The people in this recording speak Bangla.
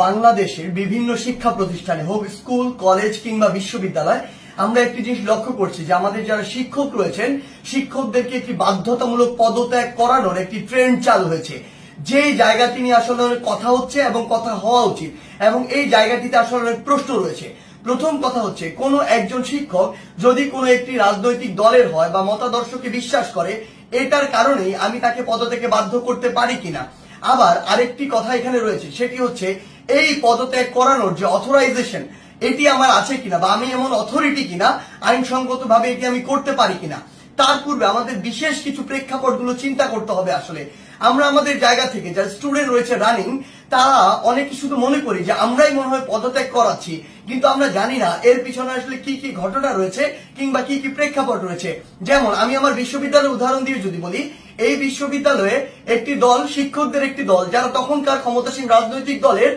বাংলাদেশের বিভিন্ন শিক্ষা প্রতিষ্ঠানে হোক স্কুল কলেজ কিংবা বিশ্ববিদ্যালয় আমরা একটি জিনিস লক্ষ্য করছি যে আমাদের যারা শিক্ষক রয়েছেন শিক্ষকদেরকে একটি বাধ্যতামূলক পদত্যাগ করানোর একটি ট্রেন্ড চালু হয়েছে। যে জায়গাটি নিয়ে আসলে অনেক কথা হচ্ছে এবং কথা হওয়া উচিত এবং এই জায়গাটিতে আসলে অনেক প্রশ্ন রয়েছে। প্রথম কথা হচ্ছে কোন একজন শিক্ষক যদি কোনো একটি রাজনৈতিক দলের হয় বা মতাদর্শকে বিশ্বাস করে এটার কারণেই আমি তাকে পদত্যাগে বাধ্য করতে পারি কিনা। আবার আরেকটি কথা এখানে রয়েছে, সেটি হচ্ছে এই পদত্যাগ করানোর যে অথরাইজেশন এটি আমার আছে কিনা বা আমি এমন অথরিটি কিনা আইনসঙ্গত ভাবে এটি আমি করতে পারি কিনা। তার পূর্বে আমাদের বিশেষ কিছু প্রেক্ষাপটগুলো চিন্তা করতে হবে। আসলে আমরা আমাদের জায়গা থেকে যারা স্টুডেন্ট রয়েছে রানিং তারা অনেকে শুধু মনে করি যে আমরাই মনে হয় পদত্যাগ করাচ্ছি, কিন্তু আমরা জানি না এর পিছনে আসলে কি কি ঘটনা রয়েছে কিংবা কি কি প্রেক্ষাপট রয়েছে। যেমন আমি আমার বিশ্ববিদ্যালয়ের উদাহরণ দিয়ে যদি বলি, এই বিশ্ববিদ্যালয়ে একটি দল শিক্ষকদের একটি দল যারা তখনকার ক্ষমতাসীন রাজনৈতিক দলের